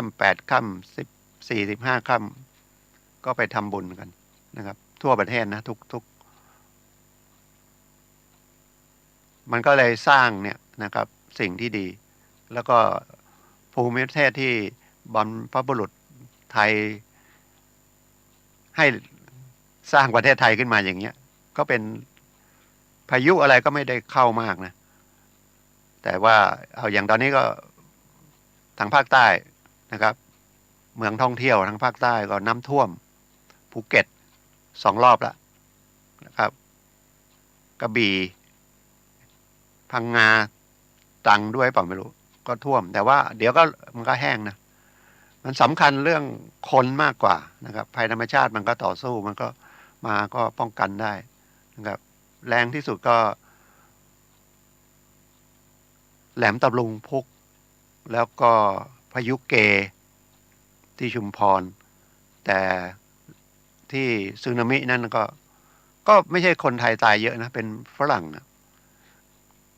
ำ8 ค่ำ14 15 ค่ำก็ไปทำบุญกันนะครับ ทั่วประเทศนะทุกมันก็เลยสร้างเนี่ยนะครับสิ่งที่ดี แล้วก็ภูมิประเทศที่บรรพบุรุษไทยให้สร้างประเทศไทยขึ้นมาอย่างเงี้ยก็เป็นพายุอะไรก็ไม่ได้เข้ามากนะแต่ว่าเอาอย่างตอนนี้ก็ทางภาคใต้นะครับเมืองท่องเที่ยวทางภาคใต้ก็น้ำท่วมภูเก็ต2 รอบแล้วนะครับกระบี่พังงาตรังด้วยเปล่าไม่รู้ก็ท่วมแต่ว่าเดี๋ยวก็มันก็แห้งนะมันสำคัญเรื่องคนมากกว่านะครับภัยธรรมชาติมันก็ต่อสู้มันก็มาก็ป้องกันได้นะครับแรงที่สุดก็แหลมตะลุงพุกแล้วก็พายุเกที่ชุมพรแต่ที่สึนามินั่นก็ไม่ใช่คนไทยตายเยอะนะเป็นฝรั่ง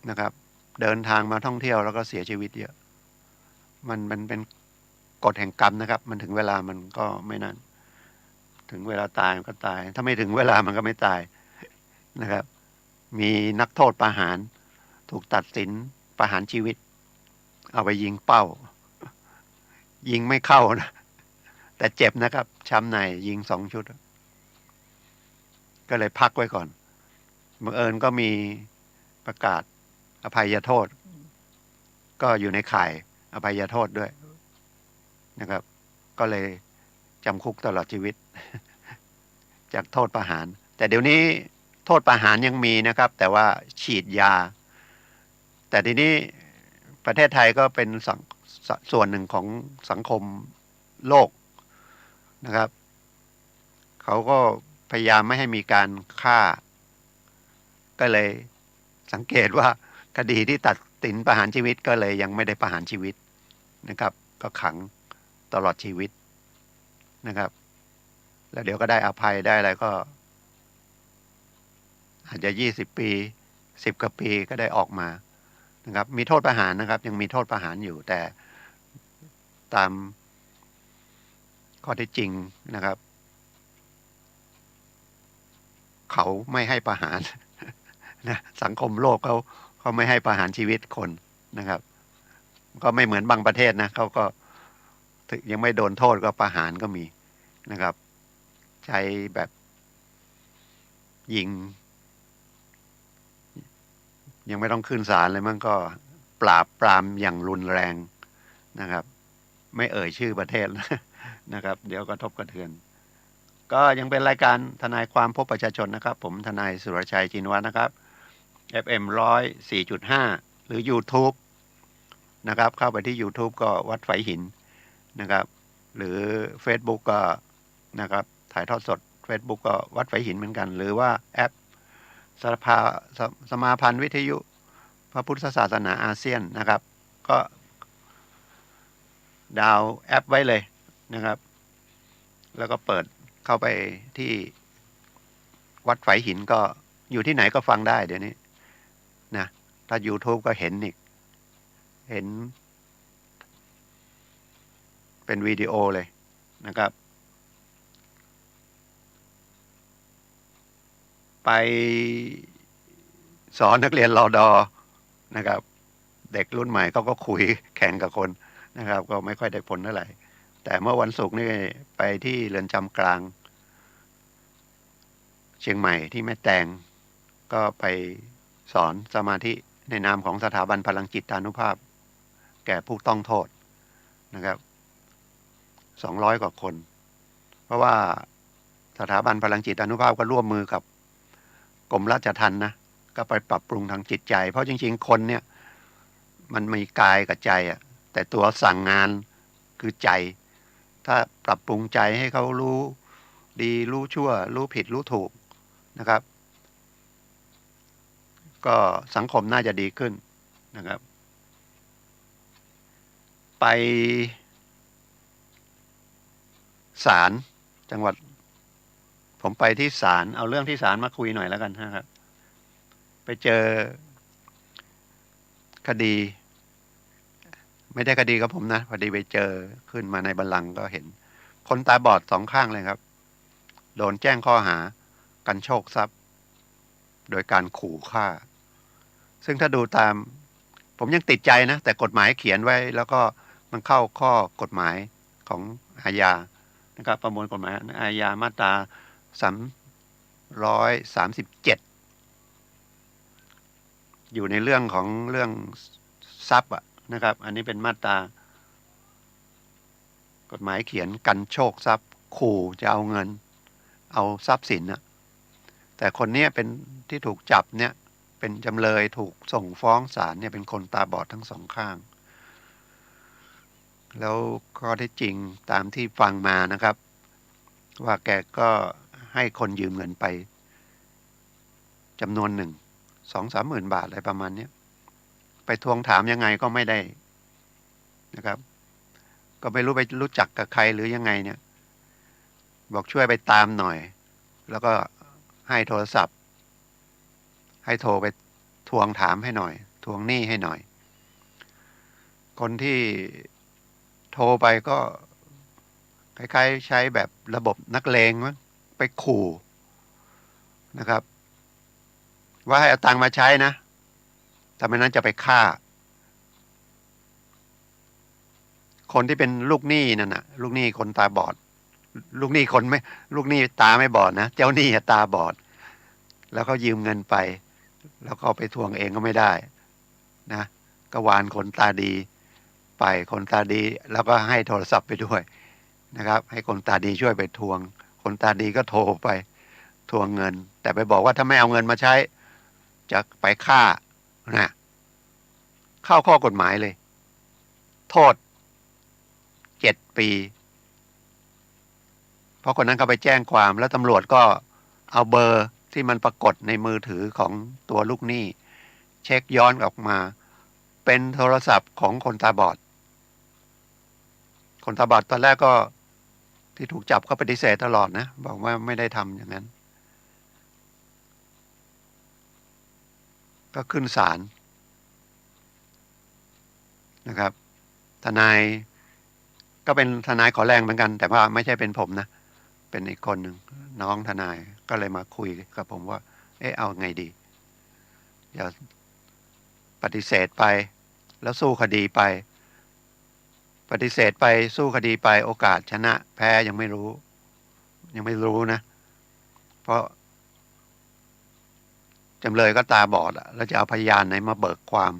นะครับเดินทางมาท่องเที่ยวแล้วก็เสียชีวิตเยอะมันเป็นกฎแห่งกรรมนะครับมันถึงเวลามันก็ไม่นั้นถึงเวลาตายมันก็ตายถ้าไม่ถึงเวลามันก็ไม่ตายนะครับมีนักโทษประหารถูกตัดสินประหารชีวิตเอาไปยิงเป้ายิงไม่เข้านะแต่เจ็บนะครับช้ำในยิง2 ชุดก็เลยพักไว้ก่อนบังเอิญก็มีประกาศอภัยโทษก็อยู่ในข่ายอภัยโทษด้วยนะครับก็เลยจำคุกตลอดชีวิตจากโทษประหารแต่เดี๋ยวนี้โทษประหารยังมีนะครับแต่ว่าฉีดยาแต่ทีนี้ประเทศไทยก็เป็นส่วนหนึ่งของสังคมโลกนะครับเขาก็พยายามไม่ให้มีการฆ่าก็เลยสังเกตว่าคดีที่ตัดสินประหารชีวิตก็เลยยังไม่ได้ประหารชีวิตนะครับก็ขังตลอดชีวิตนะครับแล้วเดี๋ยวก็ได้อภัยได้อะไรก็อาจจะ20 ปี10 กว่าปีก็ได้ออกมานะครับมีโทษประหารนะครับยังมีโทษประหารอยู่แต่ตามข้อเท็จจริงนะครับเขาไม่ให้ประหารนะสังคมโลกเขาไม่ให้ประหารชีวิตคนนะครับก็ไม่เหมือนบางประเทศนะเขาก็ยังไม่โดนโทษก็ประหารก็มีนะครับใช้แบบยิงยังไม่ต้องขึ้นศาลเลยมันก็ปราบปรามอย่างรุนแรงนะครับไม่เอ่ยชื่อประเทศนะครับเดี๋ยวกระทบกระเทือนก็ยังเป็นรายการทนายความพบประชาชนนะครับผมทนายสุรชัยจินวัฒน์นะครับ FM 104.5หรือ YouTube นะครับเข้าไปที่ YouTube ก็วัดไฝหินนะครับหรือ Facebook ก็นะครับถ่ายทอดสด Facebook ก็วัดไฝหินเหมือนกันหรือว่าแอปสภาสมาพันธ์วิทยุพระพุทธศาสนาอาเซียนนะครับก็ดาวแอปไว้เลยนะครับแล้วก็เปิดเข้าไปที่วัดไฝหินก็อยู่ที่ไหนก็ฟังได้เดี๋ยวนี้นะถ้า YouTube ก็เห็นอีกเห็นเป็นวิดีโอเลยนะครับไปสอนนักเรียนรอดอนะครับเด็กรุ่นใหม่เขาก็คุยแข่งกับคนนะครับก็ไม่ค่อยได้ผลเท่าไหร่แต่เมื่อวันศุกร์นี่ไปที่เรือนจำกลางเชียงใหม่ที่แม่แตงก็ไปสอนสมาธิในนามของสถาบันพลังจิตานุภาพแก่ผู้ต้องโทษนะครับ200 กว่าคนเพราะว่าสถาบันพลังจิตานุภาพก็ร่วมมือกับกรมราชทัณฑ์นะก็ไปปรับปรุงทางจิตใจเพราะจริงๆคนเนี่ยมันมีกายกับใจอ่ะแต่ตัวสั่งงานคือใจถ้าปรับปรุงใจให้เขารู้ดีรู้ชั่วรู้ผิดรู้ถูกนะครับก็สังคมน่าจะดีขึ้นนะครับไปศาลจังหวัดผมไปที่ศาลเอาเรื่องที่ศาลมาคุยหน่อยแล้วกันนะครับไปเจอคดี ไม่ได้คดีกับผมนะพอดีไปเจอขึ้นมาในบัลลังก์ก็เห็น คนตาบอดสองข้างเลยครับโดนแจ้งข้อหากันโชคทรัพย์โดยการขู่ฆ่า ซึ่งถ้าดูตามผมยังติดใจนะแต่กฎหมายเขียนไว้แล้วก็มันเข้าข้อกฎหมายของอาญานะครับประมวลกฎหมายอาญามาตรา337อยู่ในเรื่องของเรื่องทรัพย์นะครับอันนี้เป็นมาตรากฎหมายเขียนกันโชคทรัพย์ขู่จะเอาเงินเอาทรัพย์สินนะแต่คนนี้เป็นที่ถูกจับเนี่ยเป็นจำเลยถูกส่งฟ้องศาลเนี่ยเป็นคนตาบอดทั้งสองข้างแล้วข้อเท็จจริงตามที่ฟังมานะครับว่าแกก็ให้คนยืมเงินไปจำนวนหนึ่ง2-3 หมื่นบาทอะไรประมาณนี้ไปทวงถามยังไงก็ไม่ได้นะครับก็ไม่รู้ไปรู้จักกับใครหรือยังไงเนี่ยบอกช่วยไปตามหน่อยแล้วก็ให้โทรศัพท์ให้โทรไปทวงถามให้หน่อยทวงหนี้ให้หน่อยคนที่โทรไปก็คล้ายๆใช้แบบระบบนักเลงมั้งไปขู่นะครับว่าให้เอาตังค์มาใช้นะแต่ไม่นั้นจะไปฆ่าคนที่เป็นลูกหนี้นั่นน่ะลูกหนี้คนตาบอดลูกหนี้คนไม่ลูกหนี้ตาไม่บอดนะเจ้าหนี้ตาบอดแล้วเขายืมเงินไปแล้วก็ไปทวงเองก็ไม่ได้นะก็วานคนตาดีไปคนตาดีแล้วก็ให้โทรศัพท์ไปด้วยนะครับให้คนตาดีช่วยไปทวงคนตาดีก็โทรไปทวงเงินแต่ไปบอกว่าถ้าไม่เอาเงินมาใช้จะไปฆ่านะเข้าข้อกฎหมายเลยโทษ7 ปีเพราะคนนั้นเขาไปแจ้งความแล้วตำรวจก็เอาเบอร์ที่มันปรากฏในมือถือของตัวลูกหนี้เช็คย้อนออกมาเป็นโทรศัพท์ของคนตาบอดคนตาบอดตอนแรกก็ที่ถูกจับก็ปฏิเสธตลอดนะบอกว่าไม่ได้ทำอย่างนั้นก็ขึ้นศาลนะครับทนายก็เป็นทนายขอแรงเหมือนกันแต่ว่าไม่ใช่เป็นผมนะเป็นอีกคนหนึ่งน้องทนายก็เลยมาคุยกับผมว่าเอาไงดีอย่าปฏิเสธไปแล้วสู้คดีไปปฏิเสธไปสู้คดีไปโอกาสชนะแพ้ยังไม่รู้นะเพราะจำเลยก็ตาบอดแล้วจะเอาพยานไหนมาเบิกความ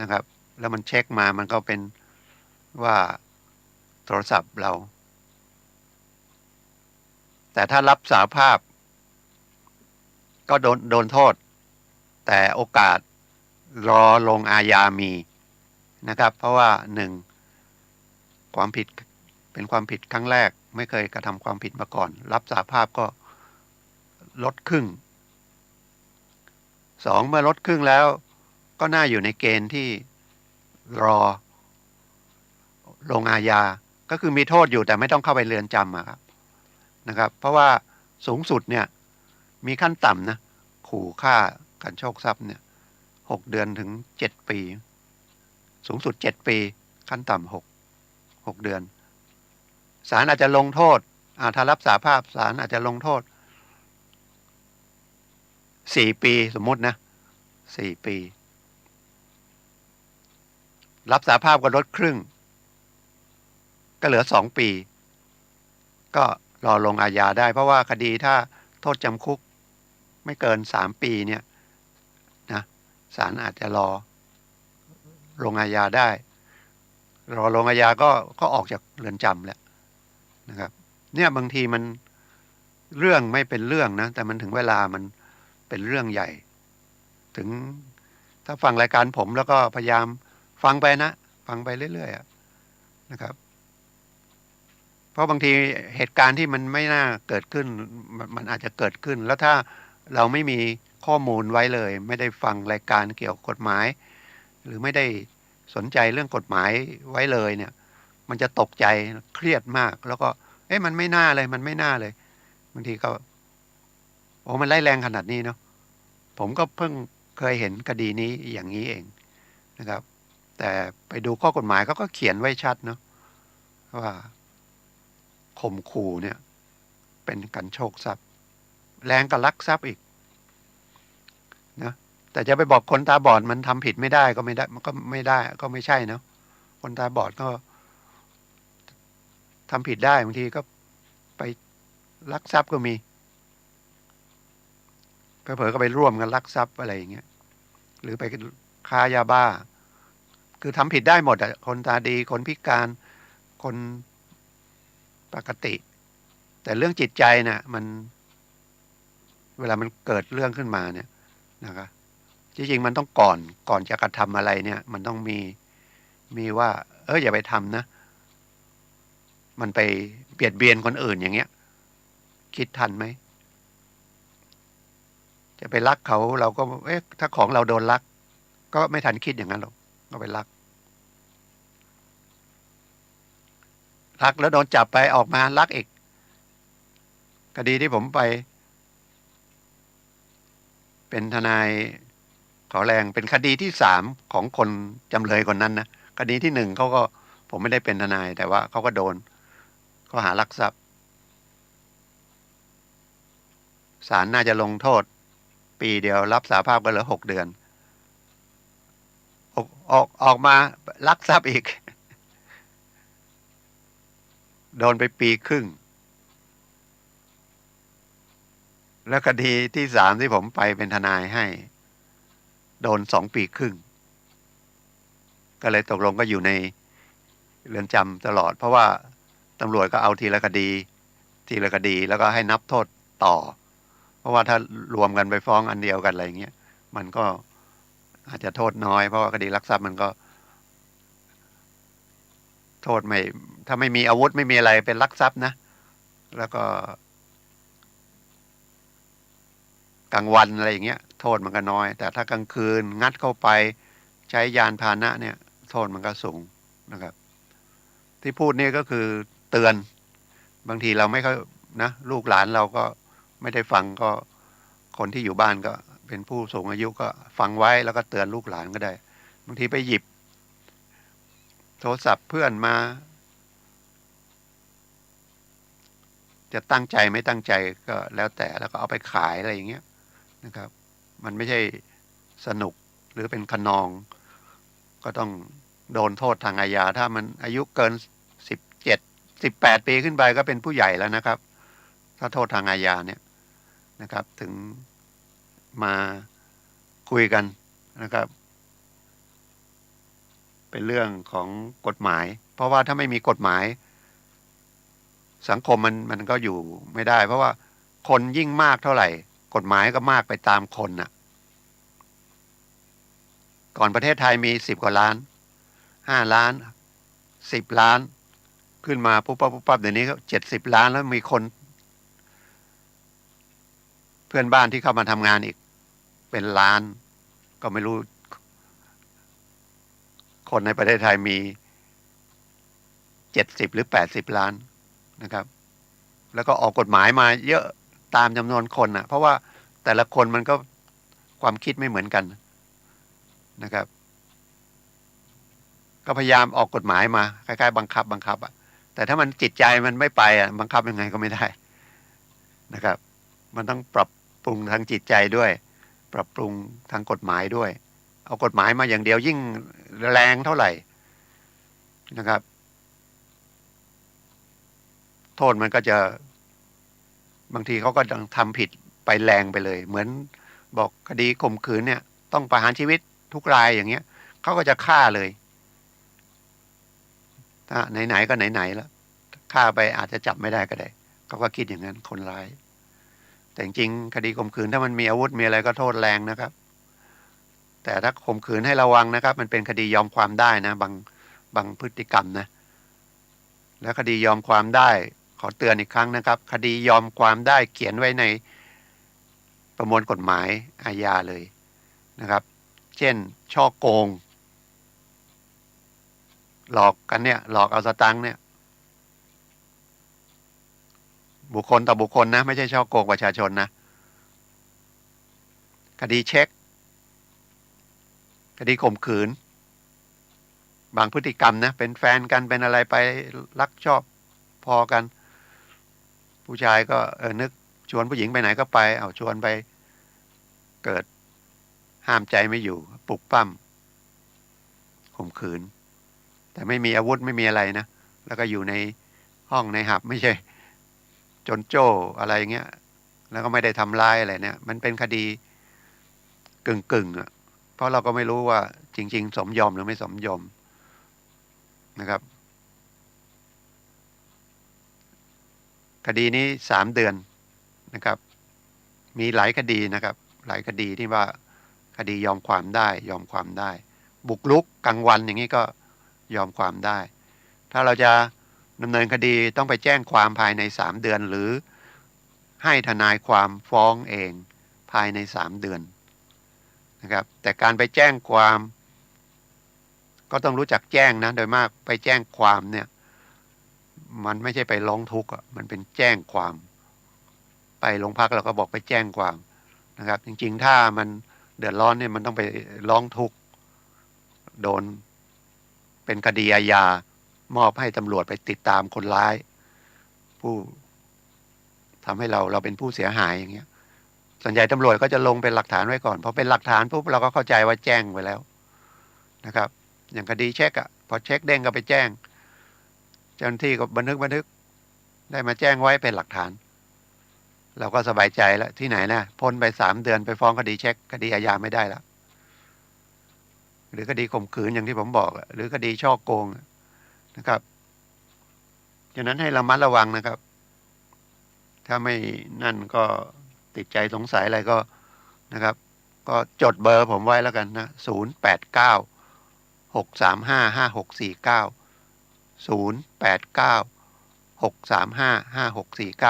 นะครับแล้วมันเช็คมามันก็เป็นว่าโทรศัพท์เราแต่ถ้ารับสารภาพก็โดนโทษแต่โอกาสรอลงอาญามีนะครับเพราะว่า1ความผิดเป็นความผิดครั้งแรกไม่เคยกระทำความผิดมาก่อนรับสารภาพก็ลดครึ่ง2เมื่อลดครึ่งแล้วก็น่าอยู่ในเกณฑ์ที่รอลงอาญาก็คือมีโทษอยู่แต่ไม่ต้องเข้าไปเรือนจำครับนะครับเพราะว่าสูงสุดเนี่ยมีขั้นต่ำนะขู่ฆ่ากันโชคทรัพย์เนี่ย6 เดือนถึง7 ปีสูงสุด7 ปีขั้นต่ำ6 เดือนศาลอาจจะลงโทษถ้ารับสารภาพศาลอาจจะลงโทษ4 ปีสมมุตินะ4 ปีรับสารภาพก็ลดครึ่งก็เหลือ2 ปีก็รอลงอาญาได้เพราะว่าคดีถ้าโทษจำคุกไม่เกิน3 ปีเนี่ยนะศาลอาจจะรอลงอาญาได้รอลงอาญาก็ออกจากเรือนจำแล้วนะครับเนี่ยบางทีมันเรื่องไม่เป็นเรื่องนะแต่มันถึงเวลามันเป็นเรื่องใหญ่ถึงถ้าฟังรายการผมแล้วก็พยายามฟังไปนะฟังไปเรื่อยๆนะครับเพราะบางทีเหตุการณ์ที่มันไม่น่าเกิดขึ้นมันอาจจะเกิดขึ้นแล้วถ้าเราไม่มีข้อมูลไว้เลยไม่ได้ฟังรายการเกี่ยวกับกฎหมายหรือไม่ได้สนใจเรื่องกฎหมายไว้เลยเนี่ยมันจะตกใจเครียดมากแล้วก็มันไม่น่าเลยมันไม่น่าเลยบางทีก็โอ้มันไล่แรงขนาดนี้เนาะผมก็เพิ่งเคยเห็นคดีนี้อย่างนี้เองนะครับ แต่ไปดูข้อกฎหมายเขาก็เขียนไว้ชัดเนาะว่าข่มขู่เนี่ยเป็นการโชคทรัพย์แรงกับลักทรัพย์อีกนะแต่จะไปบอกคนตาบอดมันทำผิดไม่ได้ก็ไม่ได้มันก็ไม่ได้ก็ไม่ใช่เนาะคนตาบอดก็ทำผิดได้บางทีก็ไปลักทรัพย์ก็มีเผลอๆก็ไปร่วมกันลักทรัพย์อะไรอย่างเงี้ยหรือไปค้ายาบ้าคือทำผิดได้หมดอ่ะคนตาดีคนพิการคนปกติแต่เรื่องจิตใจน่ะมันเวลามันเกิดเรื่องขึ้นมาเนี่ยนะครับจริงๆมันต้องก่อนจะกระทำอะไรเนี่ยมันต้องมีว่าอย่าไปทำนะมันไปเบียดเบียนคนอื่นอย่างเงี้ยคิดทันไหมจะไปลักเขาเราก็ถ้าของเราโดนลักก็ไม่ทันคิดอย่างนั้นหรอกก็ไปลักแล้วโดนจับไปออกมาลักอีกคดีที่ผมไปเป็นทนายขอแรงเป็นคดีที่3ของคนจำเลยคนนั้นนะคดีที่1เขาก็ผมไม่ได้เป็นทนายแต่ว่าเขาก็โดนข้อหาลักทรัพย์ศาลน่าจะลงโทษปีเดียวรับสาภาพก็เหลือ6 เดือนออกมาลักทรัพย์อีกโดนไปปีครึ่งแล้วคดีที่3ที่ผมไปเป็นทนายให้โดน2 ปีครึ่งก็เลยตกลงก็อยู่ในเรือนจำตลอดเพราะว่าตำรวจก็เอาทีละคดีทีละคดีแล้วก็ให้นับโทษต่อเพราะว่าถ้ารวมกันไปฟ้องอันเดียวกันอะไรเงี้ยมันก็อาจจะโทษน้อยเพราะว่าคดีลักทรัพย์มันก็โทษไม่ถ้าไม่มีอาวุธไม่มีอะไรเป็นลักทรัพย์นะแล้วก็กลางวันอะไรอย่างเงี้ยโทษมันก็น้อยแต่ถ้ากลางคืนงัดเข้าไปใช้ยานพาหนะเนี่ยโทษมันก็สูงนะครับที่พูดนี่ก็คือเตือนบางทีเราไม่ค่อยนะลูกหลานเราก็ไม่ได้ฟังก็คนที่อยู่บ้านก็เป็นผู้สูงอายุก็ฟังไว้แล้วก็เตือนลูกหลานก็ได้บางทีไปหยิบโทรศัพท์เพื่อนมาจะตั้งใจไม่ตั้งใจก็แล้วแต่แล้วก็เอาไปขายอะไรอย่างเงี้ยนะครับมันไม่ใช่สนุกหรือเป็นขนองก็ต้องโดนโทษทางอาญาถ้ามันอายุเกิน17 18 ปีขึ้นไปก็เป็นผู้ใหญ่แล้วนะครับถ้าโทษทางอาญาเนี่ยนะครับถึงมาคุยกันนะครับเป็นเรื่องของกฎหมายเพราะว่าถ้าไม่มีกฎหมายสังคมมันก็อยู่ไม่ได้เพราะว่าคนยิ่งมากเท่าไหร่กฎหมายก็มากไปตามคนน่ะก่อนประเทศไทยมี10 กว่าล้าน5 ล้าน10 ล้านขึ้นมาปุ๊บปั๊บปุ๊บปั๊บเดี๋ยวนี้ก็70 ล้านแล้วมีคนเพื่อนบ้านที่เข้ามาทำงานอีกเป็นล้านก็ไม่รู้คนในประเทศไทยมี70 หรือ 80 ล้านนะครับแล้วก็ออกกฎหมายมาเยอะตามจำนวนคนนะเพราะว่าแต่ละคนมันก็ความคิดไม่เหมือนกันนะครับก็พยายามออกกฎหมายมาคล้ายๆบังคับอ่ะแต่ถ้ามันจิตใจมันไม่ไปอ่ะบังคับยังไงก็ไม่ได้นะครับมันต้องปรับปรุงทางจิตใจด้วยปรับปรุงทางกฎหมายด้วยเอากฎหมายมาอย่างเดียวยิ่งแรงเท่าไหร่นะครับโทษมันก็จะบางทีเขาก็ทำผิดไปแรงไปเลยเหมือนบอกคดีข่มขืนเนี่ยต้องประหารชีวิตทุกรายอย่างเงี้ยเขาก็จะฆ่าเลยถ้าไหนๆก็ไหนๆแล้วฆ่าไปอาจจะจับไม่ได้ก็ได้เขาก็คิดอย่างนั้นคนร้ายแต่จริงๆคดีข่มขืนถ้ามันมีอาวุธมีอะไรก็โทษแรงนะครับแต่ถ้าข่มขืนให้ระวังนะครับมันเป็นคดียอมความได้นะบางพฤติกรรมนะแล้วคดียอมความได้ขอเตือนอีกครั้งนะครับคดียอมความได้เขียนไว้ในประมวลกฎหมายอาญาเลยนะครับเช่นฉ้อโกงหลอกกันเนี่ยหลอกเอาสตังค์เนี่ยบุคคลต่อบุคคลนะไม่ใช่ฉ้อโกงประชาชนนะคดีเช็คคดีข่มขืน บางพฤติกรรมนะเป็นแฟนกันเป็นอะไรไปรักชอบพอกันผู้ชายก็นึกชวนผู้หญิงไปไหนก็ไปเอาชวนไปเกิดห้ามใจไม่อยู่ปลุกปั้มข่มขืนแต่ไม่มีอาวุธไม่มีอะไรนะแล้วก็อยู่ในห้องในหับไม่ใช่จนโจ้อะไรเงี้ยแล้วก็ไม่ได้ทำร้ายอะไรเนี่ยมันเป็นคดีกึ่งอ่ะเพราะเราก็ไม่รู้ว่าจริงๆสมยอมหรือไม่สมยอมนะครับคดีนี้3 เดือนนะครับมีหลายคดีนะครับหลายคดีที่ว่าคดียอมความได้ยอมความได้บุกรุกกลางวันอย่างนี้ก็ยอมความได้ถ้าเราจะดำเนินคดีต้องไปแจ้งความภายใน3 เดือนหรือให้ทนายความฟ้องเองภายใน3 เดือนนะครับแต่การไปแจ้งความก็ต้องรู้จักแจ้งนะโดยมากไปแจ้งความเนี่ยมันไม่ใช่ไปร้องทุกข์มันเป็นแจ้งความไปโรงพักเราก็บอกไปแจ้งความนะครับจริงๆถ้ามันเดือดร้อนเนี่ยมันต้องไปร้องทุกข์โดนเป็นคดีอาญามอบให้ตำรวจไปติดตามคนร้ายผู้ทำให้เราเป็นผู้เสียหายอย่างเงี้ยส่วนใหญ่ตำรวจก็จะลงเป็นหลักฐานไว้ก่อนพอเป็นหลักฐานปุ๊บเราก็เข้าใจว่าแจ้งไว้แล้วนะครับอย่างคดีเช็คพอเช็คเด้งก็ไปแจ้งเจ้าหน้าที่ก็บันทึกได้มาแจ้งไว้เป็นหลักฐานเราก็สบายใจแล้วที่ไหนนะพ้นไป3 เดือนไปฟ้องคดีเช็คคดีอาญาไม่ได้แล้วหรือคดีข่มขืนอย่างที่ผมบอกหรือคดีฉ้อโกงนะครับฉะนั้นให้ระมัดระวังนะครับถ้าไม่นั่นก็ติดใจสงสัยอะไรก็นะครับก็จดเบอร์ผมไว้แล้วกันนะ0896355649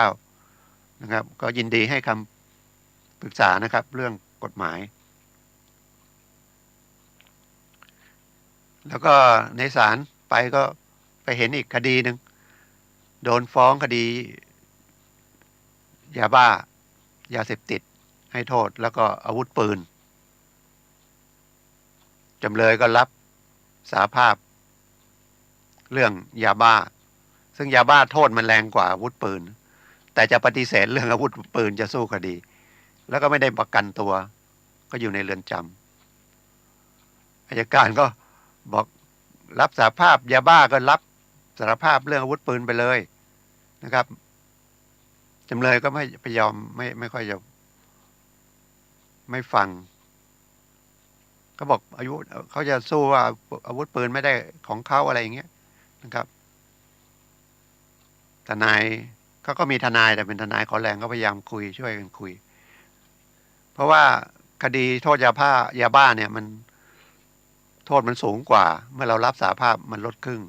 0896355649นะครับก็ยินดีให้คำปรึกษานะครับเรื่องกฎหมายแล้วก็ในศาลไปก็ไปเห็นอีกคดีหนึ่งโดนฟ้องคดียาบ้ายาเสพติดให้โทษแล้วก็อาวุธปืนจำเลยก็รับสารภาพเรื่องยาบ้าซึ่งยาบ้าโทษมันแรงกว่าอาวุธปืนแต่จะปฏิเสธเรื่องอาวุธปืนจะสู้คดีแล้วก็ไม่ได้ประกันตัวก็อยู่ในเรือนจำอัยการก็บอกรับสารภาพยาบ้าก็รับสารภาพเรื่องอาวุธปืนไปเลยนะครับจำเลยก็ไม่ไปยอมไม่ค่อยจะไม่ฟังเขาบอกอายุเขาจะสู้ว่าอาวุธปืนไม่ได้ของเขาอะไรอย่างเงี้ยนะครับทนายเขาก็มีทนายแต่เป็นทนายขอแรงก็พยายามคุยช่วยกันคุยเพราะว่าคดีโทษยาบ้าเนี่ยมันโทษมันสูงกว่าเมื่อเรารับสารภาพมันลดครึ่ง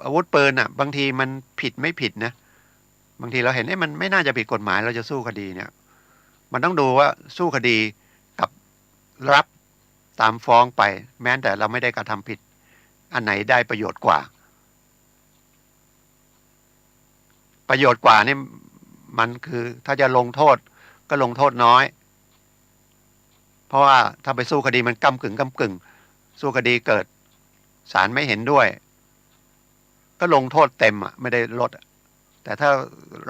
อาวุธปืนบางทีมันผิดไม่ผิดนะบางทีเราเห็นมันไม่น่าจะผิดกฎหมายเราจะสู้คดีเนี่ยมันต้องดูว่าสู้คดีกับรับตามฟ้องไปแม้แต่เราไม่ได้กระทำผิดอันไหนได้ประโยชน์กว่านี่มันคือถ้าจะลงโทษก็ลงโทษน้อยเพราะว่าถ้าไปสู้คดีมันก้ำกึ่งสู้คดีเกิดศาลไม่เห็นด้วยก็ลงโทษเต็มไม่ได้ลดแต่ถ้า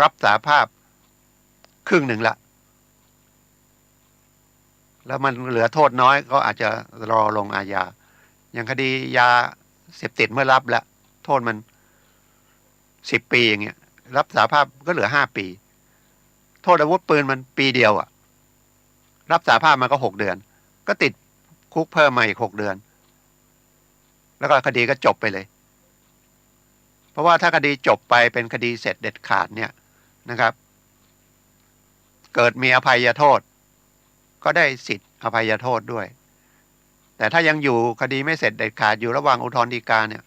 รับสารภาพครึ่งหนึ่งละแล้วมันเหลือโทษน้อยก็อาจจะรอลงอาญาอย่างคดียาเสพติดเมื่อรับแล้วโทษมัน10 ปีอย่างเงี้ยรับสารภาพก็เหลือ5 ปีโทษอาวุธปืนมันปีเดียวรับสารภาพมาก็6 เดือนก็ติดคุกเพิ่มมาอีก6 เดือนแล้วก็คดีก็จบไปเลยเพราะว่าถ้าคดีจบไปเป็นคดีเสร็จเด็ดขาดเนี่ยนะครับเกิดมีอภัยโทษก็ได้สิทธิ์อภัยโทษด้วยแต่ถ้ายังอยู่คดีไม่เสร็จเด็ดขาดอยู่ระหว่างอุทธรณ์ฎีกาเนี่ย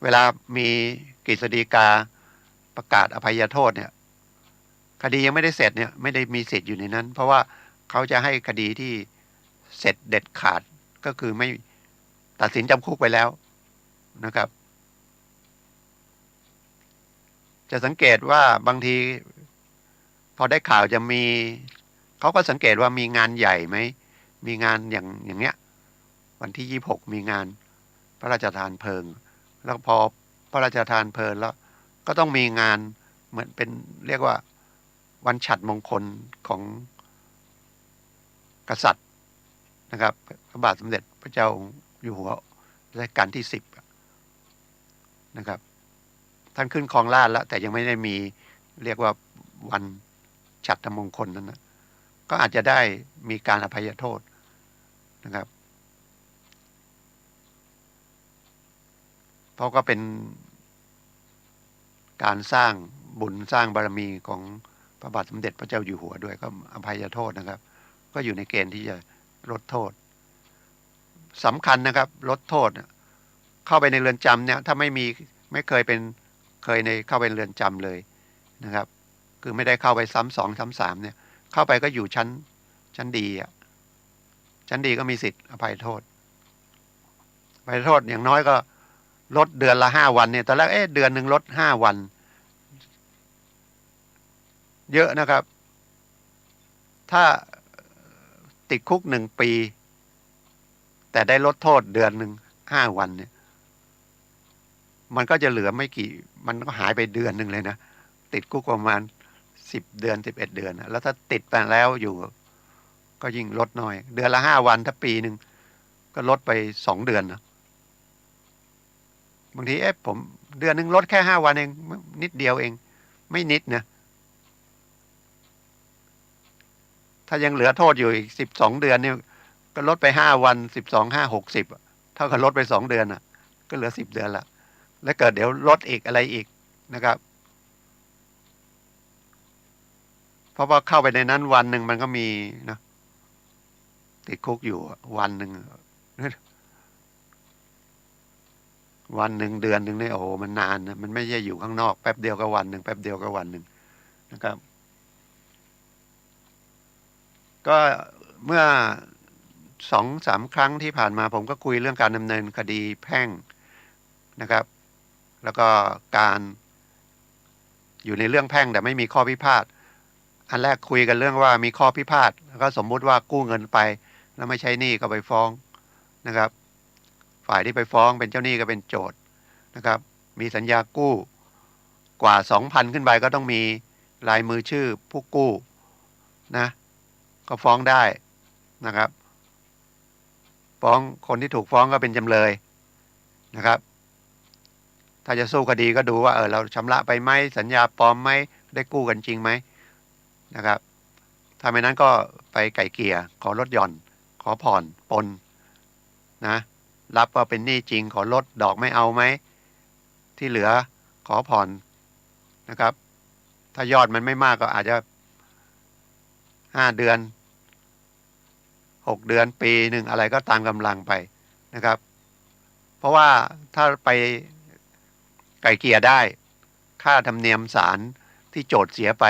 เวลามีกฤษฎีกาประกาศอภัยโทษเนี่ยคดียังไม่ได้เสร็จเนี่ยไม่ได้มีสิทธิ์อยู่ในนั้นเพราะว่าเขาจะให้คดีที่เสร็จเด็ดขาดก็คือไม่ตัดสินจำคุกไปแล้วนะครับจะสังเกตว่าบางทีพอได้ข่าวจะมีเขาก็สังเกตว่ามีงานใหญ่ไหมมีงานอย่างเนี้ย วันที่26มีงานพระราชทานเพลิงแล้วพอพระราชทานเพลิงแล้วก็ต้องมีงานเหมือนเป็นเรียกว่าวันฉัตรมงคลของกษัตริย์นะครับพระบาทสมเด็จพระเจ้าอยู่หัวรัชกาลที่10นะครับท่านขึ้นครองราชย์แล้วแต่ยังไม่ได้มีเรียกว่าวันฉัตรมงคลนั้นนะก็อาจจะได้มีการอภัยโทษนะครับเพราะก็เป็นการสร้างบุญสร้างบารมีของพระบาทสมเด็จพระเจ้าอยู่หัวด้วยก็อภัยโทษนะครับก็อยู่ในเกณฑ์ที่จะลดโทษสำคัญนะครับลดโทษเข้าไปในเรือนจำเนี่ยถ้าไม่เคยเข้าไปในเรือนจำเลยนะครับคือไม่ได้เข้าไปซ้ำสองซ้ำสามเนี่ยเข้าไปก็อยู่ชั้นดีอ่ะชั้นดีก็มีสิทธิ์อภัยโทษอภัยโทษอย่างน้อยก็ลดเดือนละ5 วันเนี่ยตอนแรกเดือนหนึ่งลด5 วันเยอะนะครับถ้าติดคุก1 ปีแต่ได้ลดโทษเดือนหนึ่ง5 วันเนี่ยมันก็จะเหลือไม่กี่มันก็หายไปเดือนหนึ่งเลยนะติดคุกประมาณ10 เดือน11 เดือนนะแล้วถ้าติดไปแล้วอยู่ก็ยิ่งลดน้อยเดือนละ5 วันถ้าปีหนึ่งก็ลดไป2 เดือนนะบางทีผมเดือนหนึ่งลดแค่5 วันเองนิดเดียวเองไม่นิดนะถ้ายังเหลือโทษอยู่อีก12 เดือนเนี่ยก็ลดไป5 วัน12 5 60เท่ากับลดไป2 เดือนอ่ะก็เหลือ10 เดือนละแล้วเกิดเดี๋ยวลดอีกอะไรอีกนะครับเพราะว่าเข้าไปในนั้นวันหนึ่งมันก็มีนะติดคุกอยู่วันหนึ่งวันหนึ่งเดือนหนึ่งเนี่ยโอ้โหมันนานนะมันไม่ใช่อยู่ข้างนอกแป๊บเดียวก็วันหนึ่งแป๊บเดียวก็วันหนึ่งนะครับก็เมื่อ2-3 ครั้งที่ผ่านมาผมก็คุยเรื่องการดำเนินคดีแพ่งนะครับแล้วก็การอยู่ในเรื่องแพ่งแต่ไม่มีข้อพิพาทอันแรกคุยกันเรื่องว่ามีข้อพิพาทแล้วก็สมมุติว่ากู้เงินไปแล้วไม่ใช้หนี้ก็ไปฟ้องนะครับฝ่ายที่ไปฟ้องเป็นเจ้าหนี้ก็เป็นโจทย์นะครับมีสัญญากู้กว่า 2,000 ขึ้นไปก็ต้องมีลายมือชื่อผู้กู้นะก็ฟ้องได้นะครับฟ้องคนที่ถูกฟ้องก็เป็นจำเลยนะครับถ้าจะสู้คดีก็ดูว่าเราชำระไปไหมสัญญาปลอมไหมได้กู้กันจริงไหมนะครับถ้าไม่นั้นก็ไปไก่เกลี่ยขอลดหย่อนขอผ่อนปลนนะรับว่าเป็นหนี้จริงขอลดดอกไม่เอาไหมที่เหลือขอผ่อนนะครับถ้ายอดมันไม่มากก็อาจจะ5 เดือน6 เดือนปีหนึ่งอะไรก็ตามกำลังไปนะครับเพราะว่าถ้าไปไก่เกลี่ยได้ค่าธรรมเนียมศาลที่โจทก์เสียไป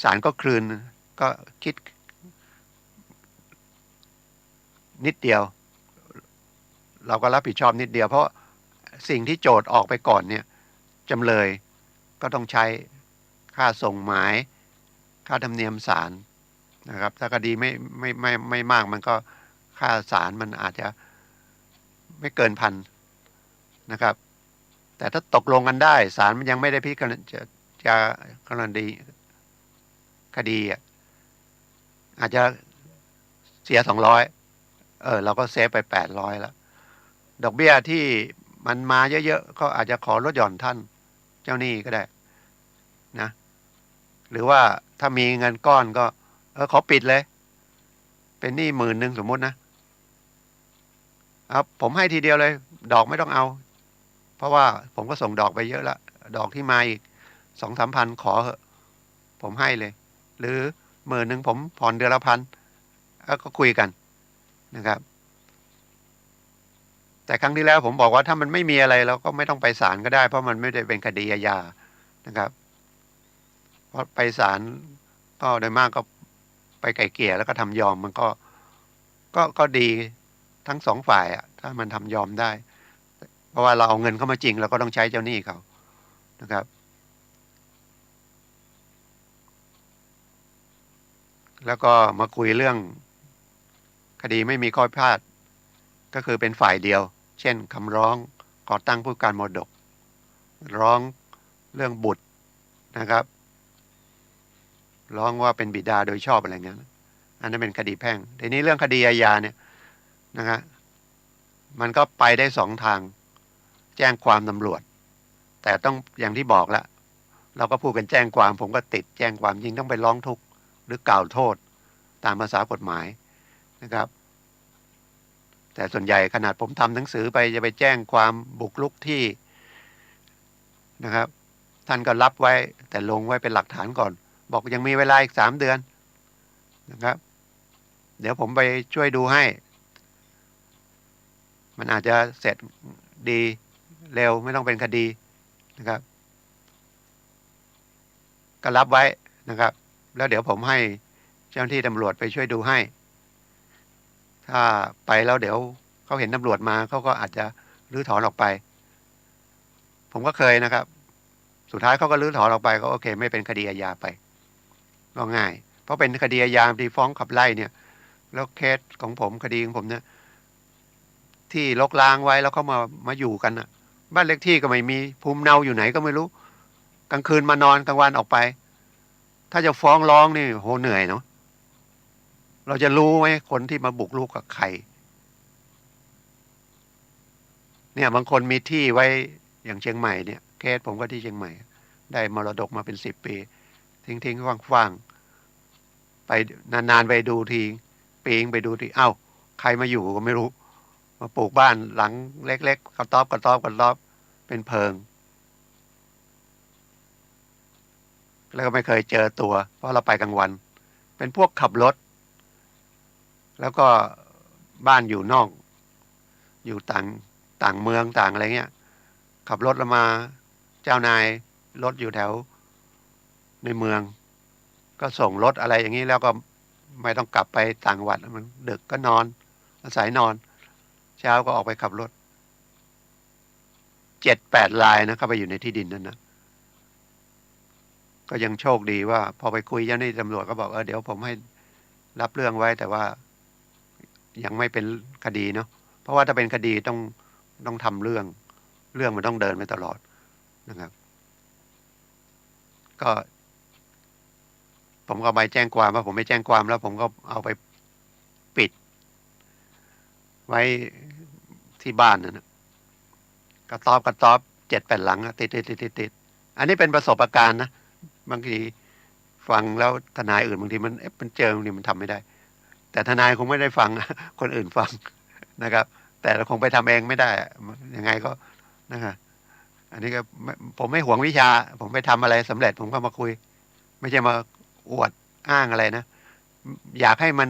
ศาลก็คืนก็คิดนิดเดียวเราก็รับผิดชอบนิดเดียวเพราะสิ่งที่โจทก์ออกไปก่อนเนี่ยจำเลยก็ต้องใช้ค่าส่งหมายค่าธรรมเนียมศาลนะครับถ้าคดีไม่มากมันก็ค่าศาลมันอาจจะไม่เกิน1,000นะครับแต่ถ้าตกลงกันได้ศาลมันยังไม่ได้พิจารณาจะกรณีคดีอาจจะเสีย200เราก็เซฟไป800แล้วดอกเบี้ยที่มันมาเยอะๆก็อาจจะขอลดหย่อนท่านเจ้าหนี้ก็ได้นะหรือว่าถ้ามีเงินก้อนก็ขอปิดเลยเป็นหนี้10,000สมมตินะครับผมให้ทีเดียวเลยดอกไม่ต้องเอาเพราะว่าผมก็ส่งดอกไปเยอะละดอกที่มาอีก2-3 พันขอเหอะผมให้เลยหรือ10,000ผมผ่อนเดือนละ1,000ก็คุยกันนะครับแต่ครั้งที่แล้วผมบอกว่าถ้ามันไม่มีอะไรเราก็ไม่ต้องไปศาลก็ได้เพราะมันไม่ได้เป็นคดีอาญานะครับเพราะไปศาลก็โดยมากก็ไปไกล่เกลี่ยแล้วก็ทำยอมมันก็ดีทั้ง2 ฝ่ายถ้ามันทำยอมได้เพราะว่าเราเอาเงินเข้ามาจริงเราก็ต้องใช้เจ้าหนี้เขานะครับแล้วก็มาคุยเรื่องคดีไม่มีข้อพิพาท ก็คือเป็นฝ่ายเดียวเช่นคำร้องก่อตั้งผู้การมรดกร้องเรื่องบุตรนะครับร้องว่าเป็นบิดาโดยชอบอะไรเงี้ยอันนั้นเป็นคดีแพ่งทีนี้เรื่องคดีอาญาเนี่ยนะครับมันก็ไปได้สองทางแจ้งความตำรวจแต่ต้องอย่างที่บอกแล้วเราก็พูดกันแจ้งความผมก็ติดแจ้งความจริงต้องไปร้องทุกข์หรือกล่าวโทษตามภาษากฎหมายนะครับแต่ส่วนใหญ่ขนาดผมทำหนังสือไปจะไปแจ้งความบุกรุกที่นะครับท่านก็รับไว้แต่ลงไว้เป็นหลักฐานก่อนบอกยังมีเวลาอีก3 เดือนนะครับเดี๋ยวผมไปช่วยดูให้มันอาจจะเสร็จดีเร็วไม่ต้องเป็นคดีนะครับก็รับไว้นะครับแล้วเดี๋ยวผมให้เจ้าหน้าที่ตำรวจไปช่วยดูให้ถ้าไปแล้วเดี๋ยวเขาเห็นตำรวจมาเขาก็อาจจะรื้อถอนออกไปผมก็เคยนะครับสุดท้ายเขาก็รื้อถอนออกไปก็โอเคไม่เป็นคดีอาญาไปก็ง่ายเพราะเป็นคดีอาญาที่ฟ้องขับไล่เนี่ยแล้วเคสของผมคดีของผมเนี่ยที่ลกล้างไว้แล้วเขามาอยู่กันอ่ะบ้านเลขที่ก็ไม่มีภูมิเนาอยู่ไหนก็ไม่รู้กลางคืนมานอนกลางวันออกไปถ้าจะฟ้องร้องนี่โหเหนื่อยเนาะเราจะรู้ไหมคนที่มาบุกรุกกับใครเนี่ยบางคนมีที่ไว้อย่างเชียงใหม่เนี่ยเคสผมก็ที่เชียงใหม่ได้มรดกมาเป็น10 ปีทิ้งว่างๆไปนานๆไปดูทีปีงไปดูทีเอ้าใครมาอยู่ก็ไม่รู้มาปลูกบ้านหลังเล็กๆกระต๊อบเป็นเพิงแล้วก็ไม่เคยเจอตัวเพราะเราไปกลางวันเป็นพวกขับรถแล้วก็บ้านอยู่นอกอยู่ต่างเมืองต่างอะไรเงี้ยขับรถแล้วมาเจ้านายรถอยู่แถวในเมืองก็ส่งรถอะไรอย่างนี้แล้วก็ไม่ต้องกลับไปต่างจังหวัดมันดึกก็นอนอาศัยนอนเช้าก็ออกไปขับรถ7-8 รายนะเข้าไปอยู่ในที่ดินนั้นนะก็ยังโชคดีว่าพอไปคุยเจ้าหน้าที่ตำรวจก็บอกเดี๋ยวผมให้รับเรื่องไว้แต่ว่ายังไม่เป็นคดีเนาะเพราะว่าถ้าเป็นคดีต้องทำเรื่องมันต้องเดินไปตลอดนะครับก็ผมก็ไปแจ้งความว่าผมไม่แจ้งความแล้วผมก็เอาไปปิดไว้ที่บ้านนะกระต๊อบ7-8 หลังติดอันนี้เป็นประสบการณ์นะบางทีฟังแล้วทนายอื่นบางทีมันเจอบางทีมันทำไม่ได้แต่ทนายคงไม่ได้ฟังคนอื่นฟังนะครับแต่เราคงไปทำเองไม่ได้ยังไงก็นะครับอันนี้ก็ผมไม่หวงวิชาผมไปทำอะไรสำเร็จผมก็มาคุยไม่ใช่มาอวดอ้างอะไรนะอยากให้มัน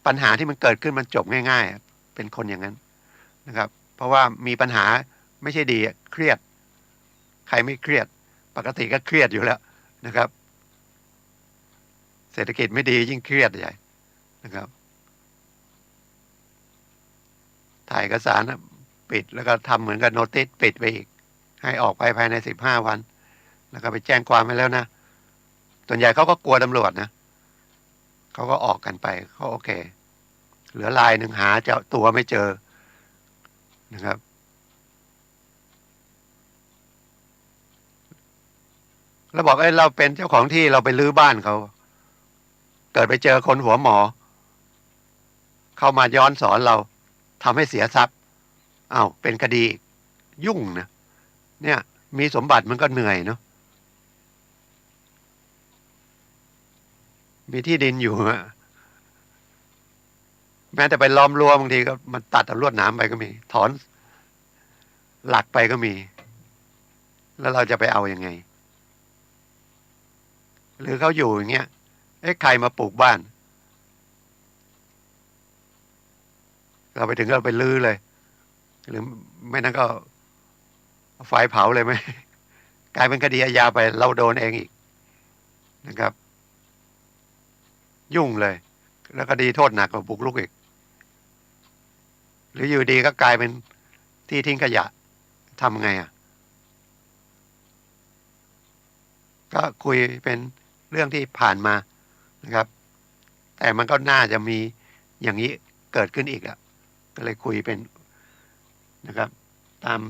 ปัญหาที่มันเกิดขึ้นมันจบง่ายๆเป็นคนอย่างนั้นนะครับเพราะว่ามีปัญหาไม่ใช่ดีเครียดใครไม่เครียดปกติก็เครียดอยู่แล้วนะครับเศรษฐกิจไม่ดียิ่งเครียดใหญ่นะครับถ่ายเอกสารปิดแล้วก็ทำเหมือนกับโนติสปิดไปอีกให้ออกไปภายใน15 วันแล้วก็ไปแจ้งความไปแล้วนะส่วนใหญ่เขาก็กลัวตำรวจนะเขาก็ออกกันไปเขาโอเคเหลือลายหนึ่งหาเจ้าตัวไม่เจอนะครับแล้วบอกเราเป็นเจ้าของที่เราไปรื้อบ้านเขาเกิดไปเจอคนหัวหมอเข้ามาย้อนสอนเราทำให้เสียทรัพย์อ้าวเป็นคดียุ่งนะเนี่ยมีสมบัติมันก็เหนื่อยเนาะมีที่ดินอยู่แม้แต่ไปล้อมรั้วบางทีก็มันตัดเอาลวดหนามไปก็มีถอนหลักไปก็มีแล้วเราจะไปเอาอยัางไงหรือเขาอยู่อย่างเงี้ยใครมาปลูกบ้านเราไปถึงก็ไปลื้อเลยหรือไม่นั้นก็ไฟเผาเลยไหมกลายเป็นคดีอาญาไปเราโดนเองอีกนะครับยุ่งเลยแล้วคดีโทษหนักกว่าบุกรุกอีกหรืออยู่ดีก็กลายเป็นที่ทิ้งขยะทำไงอ่ะก็คุยเป็นเรื่องที่ผ่านมานะครับแต่มันก็น่าจะมีอย่างนี้เกิดขึ้นอีกอ่ะก็เลยคุยเป็น นะครับ ตาม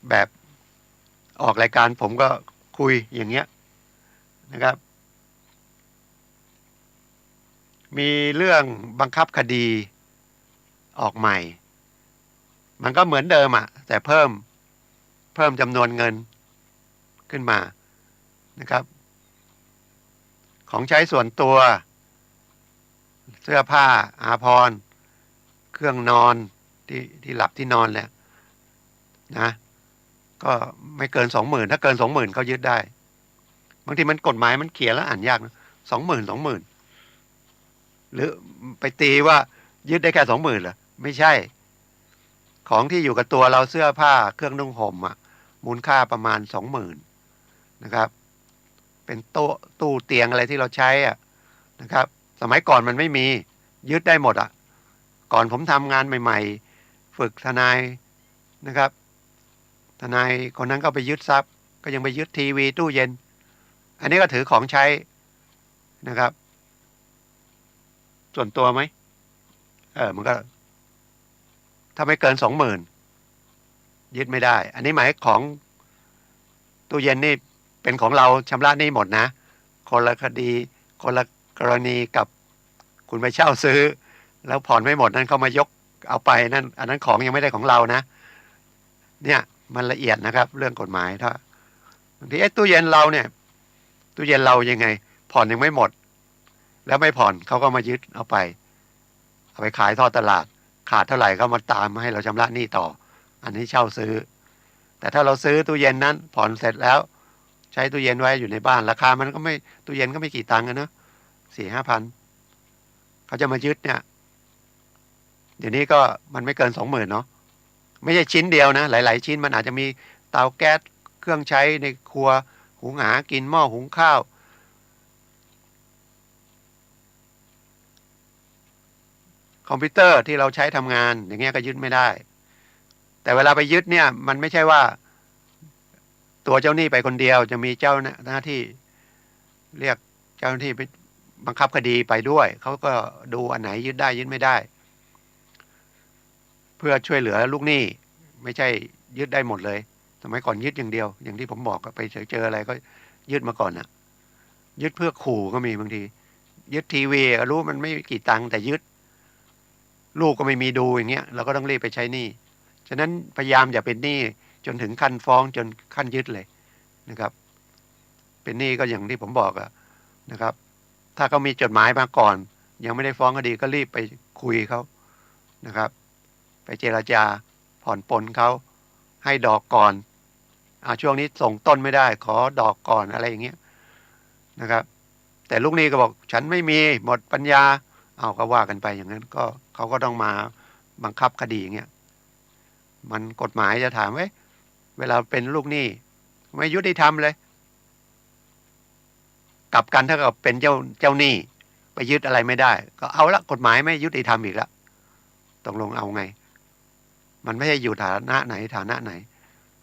แบบออกรายการผมก็คุยอย่างเงี้ยนะครับ มีเรื่องบังคับคดีออกใหม่ มันก็เหมือนเดิมอ่ะแต่เพิ่มจำนวนเงินขึ้นมานะครับ ของใช้ส่วนตัวเสื้อผ้าอาภรณ์เครื่องนอนที่หลับที่นอนแหละนะก็ไม่เกิน20,000ถ้าเกิน20,000เขายึดได้บางทีมันกฎหมายมันเขียนแล้วอ่านยากนะ20,000หรือไปตีว่ายึดได้แค่20,000เหรอไม่ใช่ของที่อยู่กับตัวเราเสื้อผ้าเครื่องนุ่งห่มอ่ะมูลค่าประมาณ20,000นะครับเป็นตู้เตียงอะไรที่เราใช้อ่ะนะครับสมัยก่อนมันไม่มียึดได้หมดอ่ะก่อนผมทำงานใหม่ๆฝึกทนายนะครับทนายคนนั้นก็ไปยึดทรัพย์ก็ยังไปยึดทีวีตู้เย็นอันนี้ก็ถือของใช้นะครับส่วนตัวไหมมันก็ถ้าไม่เกิน20,000ยึดไม่ได้อันนี้หมายของตู้เย็นนี่เป็นของเราชำระหนี้หมดนะคนละคดีคนละกรณีกับคุณไปเช่าซื้อแล้วผ่อนไม่หมดนั่นเขามายกเอาไปนั่นอันนั้นของยังไม่ได้ของเรานะเนี่ยมันละเอียดนะครับเรื่องกฎหมายถ้าบางทีตู้เย็นเราเนี่ยตู้เย็นเรายังไงผ่อนยังไม่หมดแล้วไม่ผ่อนเขาก็มายึดเอาไปขายทอดตลาดขาดเท่าไหร่ก็มาตามมาให้เราชำระหนี้ต่ออันนี้เช่าซื้อแต่ถ้าเราซื้อตู้เย็นนั้นผ่อนเสร็จแล้วใช้ตู้เย็นไว้อยู่ในบ้านราคามันก็ไม่ตู้เย็นก็ไม่กี่ตังค์นะ4-5 พันเขาจะมายึดเนี่ยเดี๋ยวนี้ก็มันไม่เกิน20,000เนาะไม่ใช่ชิ้นเดียวนะหลายๆชิ้นมันอาจจะมีเตาแก๊สเครื่องใช้ในครัวหุงหากินหม้อหุงข้าวคอมพิวเตอร์ที่เราใช้ทำงานอย่างเงี้ยก็ยึดไม่ได้แต่เวลาไปยึดเนี่ยมันไม่ใช่ว่าตัวเจ้าหนี้ไปคนเดียวจะมีเจ้าหน้าที่เรียกเจ้าหน้าที่ไปบังคับคดีไปด้วยเขาก็ดูอันไหนยึดได้ยึดไม่ได้เพื่อช่วยเหลือลูกหนี้ไม่ใช่ยึดได้หมดเลยสมัยก่อนยึดอย่างเดียวอย่างที่ผมบอกไปเจออะไรก็ยึดมาก่อนน่ะยึดเพื่อขู่ก็มีบางทียึดทีวีรู้มันไม่กี่ตังค์แต่ยึดลูกก็ไม่มีดูอย่างเงี้ยเราก็ต้องรีบไปใช้หนี้ฉะนั้นพยายามอย่าเป็นหนี้จนถึงขั้นฟ้องจนขั้นยึดเลยนะครับเป็นหนี้ก็อย่างที่ผมบอกอะนะครับถ้าเขามีจดหมายมาก่อนยังไม่ได้ฟ้องคดีก็รีบไปคุยเขานะครับไปเจรจาผ่อนปลนเขาให้ดอกก่อนช่วงนี้ส่งต้นไม่ได้ขอดอกก่อนอะไรอย่างเงี้ยนะครับแต่ลูกหนี้ก็บอกฉันไม่มีหมดปัญญาเอาก็ว่ากันไปอย่างนั้นก็เขาก็ต้องมาบังคับคดีอย่างเงี้ยมันกฎหมายจะถามเวลาเป็นลูกหนี้ไม่ยุติธรรมเลยกลับกันถ้ากับเป็นเจ้าหนี้ไปยึดอะไรไม่ได้ก็เอาละกฎหมายไม่ยุติธรรมอีกแล้วตกลงเอาไงมันไม่ใช่อยู่ฐานะไหนฐานะไหน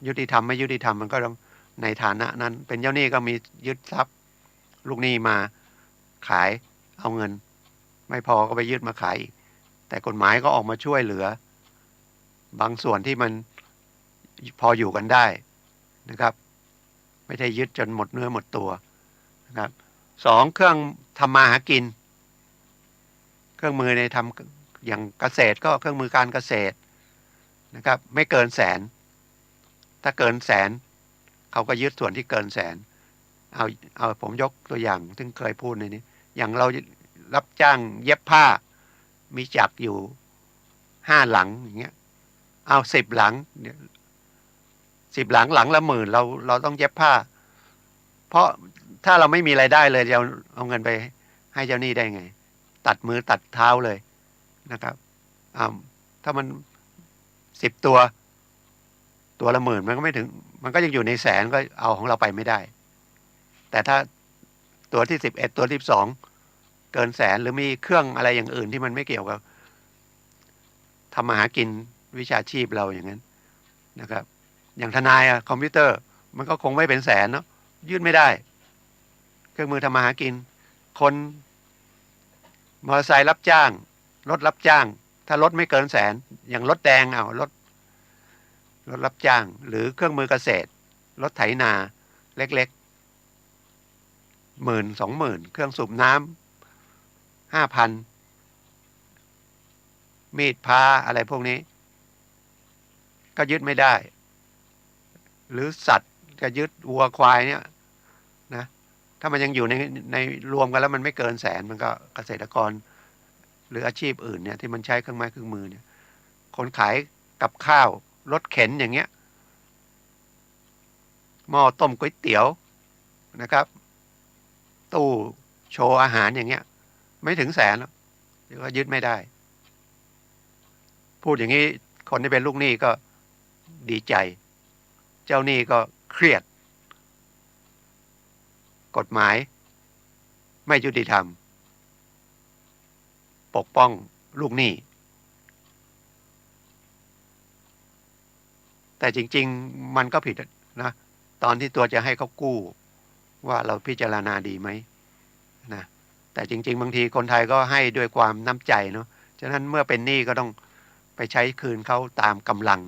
ยุติธรรมไม่ยุติธรรมมันก็ต้องในฐานะนั้นเป็นเจ้าหนี้ก็มียึดทรัพย์ลูกหนี้มาขายเอาเงินไม่พอก็ไปยึดมาขายอีกแต่กฎหมายก็ออกมาช่วยเหลือบางส่วนที่มันพออยู่กันได้นะครับไม่ใช่ยึดจนหมดเนื้อหมดตัวนะครับ2เครื่องทำมาหากินเครื่องมือในทำอย่างเกษตรก็เครื่องมือการเกษตรนะครับไม่เกินแสนถ้าเกินแสนเขาก็ยึดส่วนที่เกินแสนเอาผมยกตัวอย่างซึ่งเคยพูดในนี้อย่างเรารับจ้างเย็บผ้ามีจักรอยู่5 หลังอย่างเงี้ยเอา10 หลังเนี่ย10 หลังหลังละ10,000เราต้องเย็บผ้าเพราะถ้าเราไม่มีรายได้เลยจะเอาเงินไปให้เจ้าหนี้ได้ไงตัดมือตัดเท้าเลยนะครับถ้ามัน10 ตัวละ10,000มันก็ไม่ถึงมันก็ยังอยู่ในแสนก็เอาของเราไปไม่ได้แต่ถ้าตัวที่11ตัวที่12เกินแสนหรือมีเครื่องอะไรอย่างอื่นที่มันไม่เกี่ยวกับทำมาหากินวิชาชีพเราอย่างนั้นนะครับอย่างทนายคอมพิวเตอร์มันก็คงไม่เป็นแสนเนาะยื่นไม่ได้เครื่องมือทำมาหากินคนมอเตอร์ไซค์รับจ้างรถรับจ้าง ถ้ารถไม่เกินแสนอย่างรถแดงเอารถรับจ้างหรือเครื่องมือเกษตรรถไถนาเล็กๆ10,000 20,000เครื่องสูบน้ำ5,000มีดพาอะไรพวกนี้ก็ยึดไม่ได้หรือสัตว์ก็ยึดวัวควายเนี่ยนะถ้ามันยังอยู่ในรวมกันแล้วมันไม่เกินแสนมันก็เกษตรกรหรืออาชีพอื่นเนี่ยที่มันใช้เครื่องไม้เครื่องมือเนี่ยคนขายกับข้าวรถเข็นอย่างเงี้ยหม้อต้มก๋วยเตี๋ยวนะครับตู้โชว์อาหารอย่างเงี้ยไม่ถึงแสนหรอกก็ยึดไม่ได้พูดอย่างนี้คนที่เป็นลูกหนี้ก็ดีใจเจ้าหนี้ก็เครียดกฎหมายไม่ยุติธรรมปกป้องลูกหนี้แต่จริงๆมันก็ผิดนะตอนที่ตัวจะให้เขากู้ว่าเราพิจารณาดีไหมนะแต่จริงๆบางทีคนไทยก็ให้ด้วยความน้ำใจเนาะฉะนั้นเมื่อเป็นหนี้ก็ต้องไปใช้คืนเขาตามกำลัง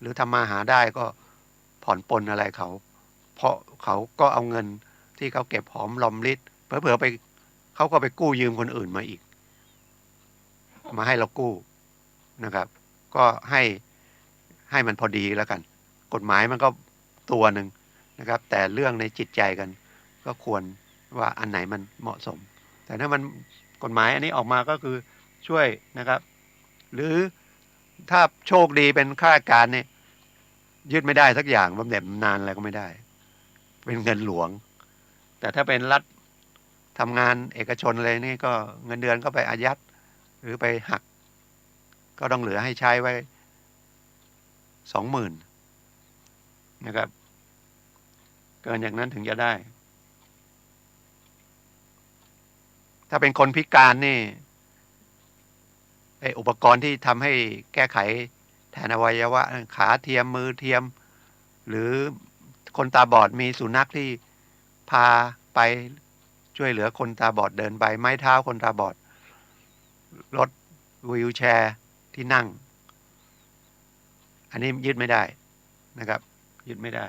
หรือทำมาหาได้ก็ผ่อนปลนอะไรเขาเพราะเขาก็เอาเงินที่เขาเก็บหอมรอมริบเผลอๆไปเขาก็ไปกู้ยืมคนอื่นมาอีกมาให้เรากู้นะครับก็ให้มันพอดีแล้วกันกฎหมายมันก็ตัวหนึ่งนะครับแต่เรื่องในจิตใจกันก็ควรว่าอันไหนมันเหมาะสมแต่ถ้ามันกฎหมายอันนี้ออกมาก็คือช่วยนะครับหรือถ้าโชคดีเป็นข้าราชการเนี่ยยึดไม่ได้สักอย่างบำเหน็จบำนาญอะไรก็ไม่ได้เป็นเงินหลวงแต่ถ้าเป็นรัฐทำงานเอกชนเลยนี่ก็เงินเดือนก็ไปอายัดหรือไปหักก็ต้องเหลือให้ใช้ไว้20,000นะครับเกินอย่างนั้นถึงจะได้ ถ้าเป็นคนพิการนี่ไออุปกรณ์ที่ทำให้แก้ไขแทนอวัยวะขาเทียมมือเทียมหรือคนตาบอดมีสุนัขที่พาไปช่วยเหลือคนตาบอดเดินไปไม้เท้าคนตาบอดรถวีลแชร์ที่นั่งอันนี้ยึดไม่ได้นะครับยึดไม่ได้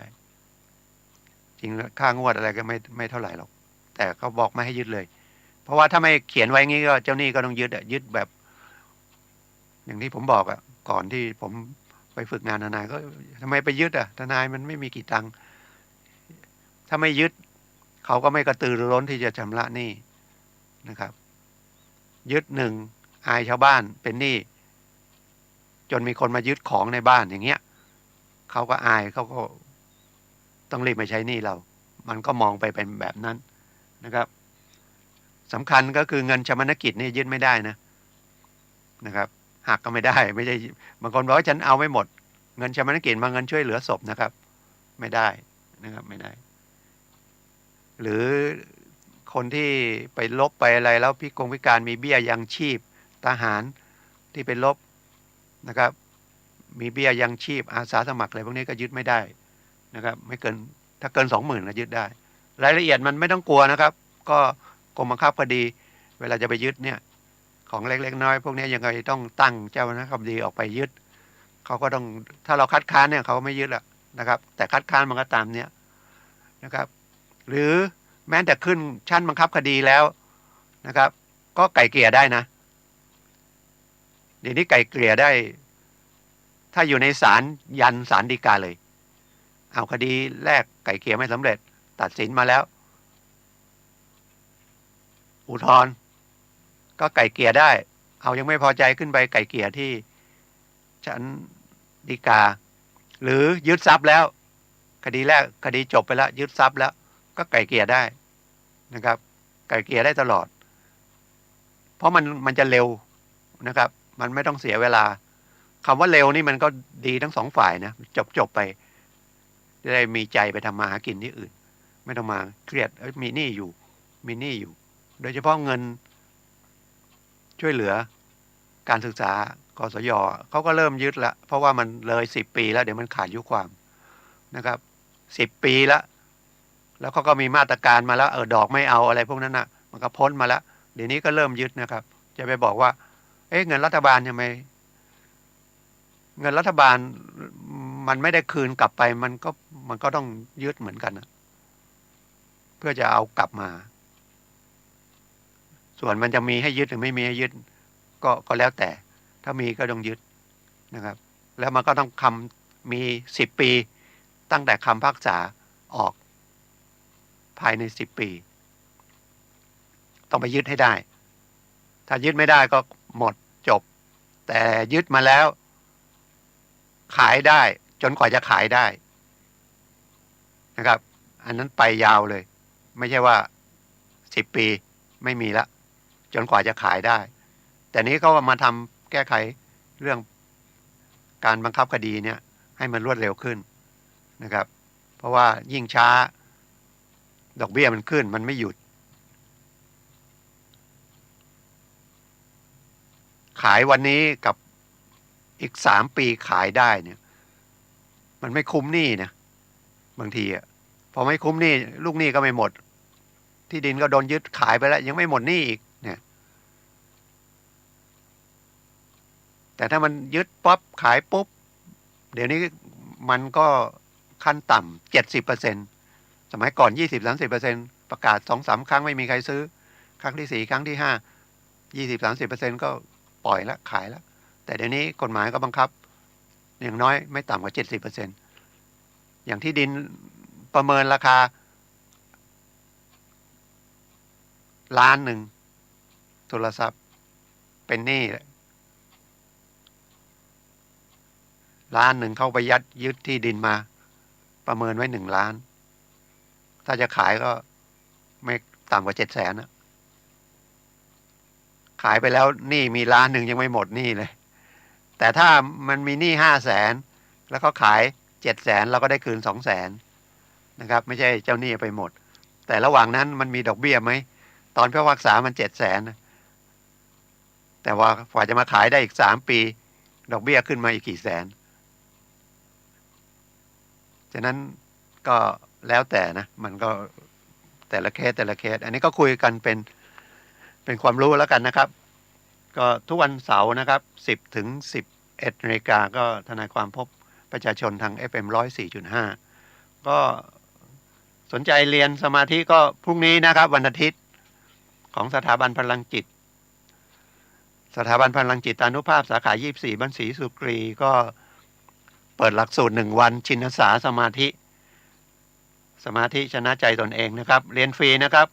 จริงค่างวดอะไรก็ไม่เท่าไหร่หรอกแต่เขาบอกไม่ให้ยึดเลยเพราะว่าถ้าไม่เขียนไว้งี้ก็เจ้าหนี้ก็ต้องยึดแบบอย่างที่ผมบอกก่อนที่ผมไปฝึกงานทนายก็ทำไมไปยึดทนายมันไม่มีกี่ตังค์ถ้าไม่ยึดเขาก็ไม่กระตือรือร้นที่จะชำระหนี้นะครับยึดหนึ่งอายชาวบ้านเป็นหนี้จนมีคนมายึดของในบ้านอย่างเงี้ยเขาก็อายเขาก็ต้องรีบมาใช้หนี้เรามันก็มองไปเป็นแบบนั้นนะครับสำคัญก็คือเงินชำระกิจนี่ยึดไม่ได้นะครับหักก็ไม่ได้ไม่ใช่บางคนบอกว่าฉันเอาไม่หมดเงินชำระกิจมาเงินช่วยเหลือศพนะครับไม่ได้นะครับไม่ได้หรือคนที่ไปลบไปอะไรแล้วพิการมีเบี้ยยังชีพทหารที่ไปลบนะครับมีเบี้ยยังชีพอาสาสมัครอะไรพวกนี้ก็ยึดไม่ได้นะครับไม่เกินถ้าเกิน20,000ก็ยึดได้รายละเอียดมันไม่ต้องกลัวนะครับก็กรมบังคับคดีเวลาจะไปยึดเนี่ยของเล็กๆน้อยพวกนี้ยังไงต้องตั้งเจ้าหน้าที่คดีออกไปยึดเขาก็ต้องถ้าเราคัดค้านเนี่ยเขาไม่ยึดละนะครับแต่คัดค้านมันก็ตามเนี้ยนะครับหรือแม้แต่ขึ้นชั้นบังคับคดีแล้วนะครับก็ไกล่เกลี่ยได้นะเดี๋ยวนี้ไกล่เกลี่ยได้ถ้าอยู่ในศาลยันศาลฎีกาเลยเอาคดีแรกไกล่เกลี่ยไม่สำเร็จตัดสินมาแล้วอุทธรณ์ก็ไกล่เกลี่ยได้เอายังไม่พอใจขึ้นไปไกล่เกลี่ยที่ชั้นฎีกาหรือยึดทรัพย์แล้วคดีแรกคดีจบไปแล้วยึดทรัพย์แล้วก็ไกล่เกลี่ยได้นะครับไกล่เกลี่ยได้ตลอดเพราะมันจะเร็วนะครับมันไม่ต้องเสียเวลาคำว่าเร็วนี่มันก็ดีทั้งสองฝ่ายนะจบไปจะได้มีใจไปทำมาหากินที่อื่นไม่ต้องมาเครียดมีหนี้อยู่โดยเฉพาะเงินช่วยเหลือการศึกษากสยเขาก็เริ่มยึดละเพราะว่ามันเลย10 ปีแล้วเดี๋ยวมันขาดอายุความนะครับ10 ปีแล้วเขาก็มีมาตรการมาแล้วดอกไม่เอาอะไรพวกนั้นมันก็พ้นมาแล้วเดี๋ยวนี้ก็เริ่มยึดนะครับจะไปบอกว่า เงินรัฐบาลทำไมเงินรัฐบาลมันไม่ได้คืนกลับไปมันก็ต้องยึดเหมือนกันนะเพื่อจะเอากลับมาส่วนมันจะมีให้ยึดหรือไม่มีให้ยึดก็แล้วแต่ถ้ามีก็ต้องยึดนะครับแล้วมันก็ต้องมี10 ปีตั้งแต่คำพิพากษาออกภายใน10 ปีต้องไปยึดให้ได้ถ้ายึดไม่ได้ก็หมดจบแต่ยึดมาแล้วขายได้จนกว่าจะขายได้นะครับอันนั้นไปยาวเลยไม่ใช่ว่า10 ปีไม่มีละจนกว่าจะขายได้แต่นี้เขามาทำแก้ไขเรื่องการบังคับคดีเนี่ยให้มันรวดเร็วขึ้นนะครับเพราะว่ายิ่งช้าดอกเบี้ยมันขึ้นมันไม่หยุดขายวันนี้กับอีก3 ปีขายได้เนี่ยมันไม่คุ้มหนี้นะบางทีอ่ะพอไม่คุ้มหนี้ลูกหนี้ก็ไม่หมดที่ดินก็โดนยึดขายไปแล้วยังไม่หมดหนี้อีกเนี่ยแต่ถ้ามันยึดป๊อปขายปุ๊บเดี๋ยวนี้มันก็ขั้นต่ำ70%สมัยก่อน20-30%ประกาศ2-3 ครั้งไม่มีใครซื้อครั้งที่4ครั้งที่5 20-30%ก็ปล่อยแล้วขายแล้วแต่เดี๋ยวนี้กฎหมายก็บังคับอย่างน้อยไม่ต่ำกว่า70%อย่างที่ดินประเมินราคา1,000,000โทรศัพท์เป็นหนี้1,000,000เข้าไปยึดที่ดินมาประเมินไว้1,000,000ถ้าจะขายก็ไม่ต่ำกว่า700,000นะขายไปแล้วหนี้มี1,000,000ยังไม่หมดหนี้เลยแต่ถ้ามันมีหนี้500,000แล้วเขาขาย700,000เราก็ได้คืน200,000นะครับไม่ใช่เจ้าหนี้ไปหมดแต่ระหว่างนั้นมันมีดอกเบี้ยไหมตอนพิพากษามัน700,000แต่ว่ากว่าจะมาขายได้อีก3 ปีดอกเบี้ยขึ้นมาอีกกี่แสนฉะนั้นก็แล้วแต่นะมันก็แต่ละเคสอันนี้ก็คุยกันเป็นความรู้แล้วกันนะครับก็ทุกวันเสาร์นะครับ10 ถึง 11 นาฬิกาก็ทนายความพบประชาชนทาง FM 104.5ก็สนใจเรียนสมาธิก็พรุ่งนี้นะครับวันอาทิตย์ของสถาบันพลังจิตสถาบันพลังจิตานุภาพสาขา24บ้านศรีสุกรีก็เปิดหลักสูตร1 วันชินสาสมาธิชนะใจตนเองนะครับเรียนฟรีนะครับ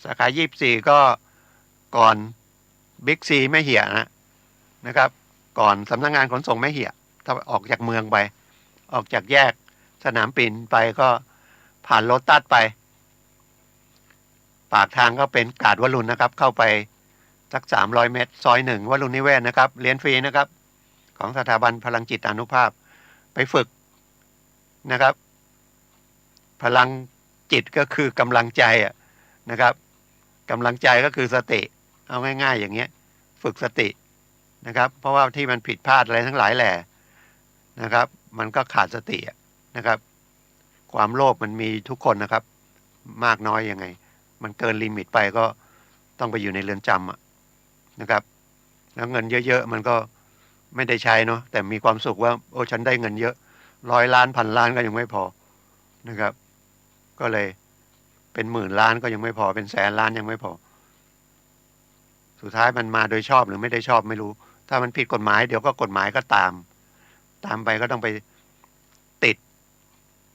สาขา24ก็ก่อนบิ๊กซีแม่เหี่ยนะครับก่อนสำนักงานขนส่งแม่เหี่ยถ้าออกจากเมืองไปออกจากแยกสนามบินไปก็ผ่านโลตัสไปปากทางก็เป็นกาดวรุณนะครับเข้าไปสัก300 เมตรซอย1วรุณนิเวศนะครับเรียนฟรีนะครับของสถาบันพลังจิตอานุภาพไปฝึกนะครับพลังจิตก็คือกำลังใจนะครับกำลังใจก็คือสติเอาง่ายๆอย่างเงี้ยฝึกสตินะครับเพราะว่าที่มันผิดพลาดอะไรทั้งหลายแหล่นะครับมันก็ขาดสตินะครับความโลภมันมีทุกคนนะครับมากน้อยยังไงมันเกินลิมิตไปก็ต้องไปอยู่ในเรือนจำนะครับแล้วเงินเยอะๆมันก็ไม่ได้ใช้เนาะแต่มีความสุขว่าโอ้ฉันได้เงินเยอะ100 ล้าน1,000 ล้านก็ยังไม่พอนะครับก็เลยเป็น10,000 ล้านก็ยังไม่พอเป็น100,000 ล้านยังไม่พอสุดท้ายมันมาโดยชอบหรือไม่ได้ชอบไม่รู้ถ้ามันผิดกฎหมายเดี๋ยวก็กฎหมายก็ตามไปก็ต้องไปติด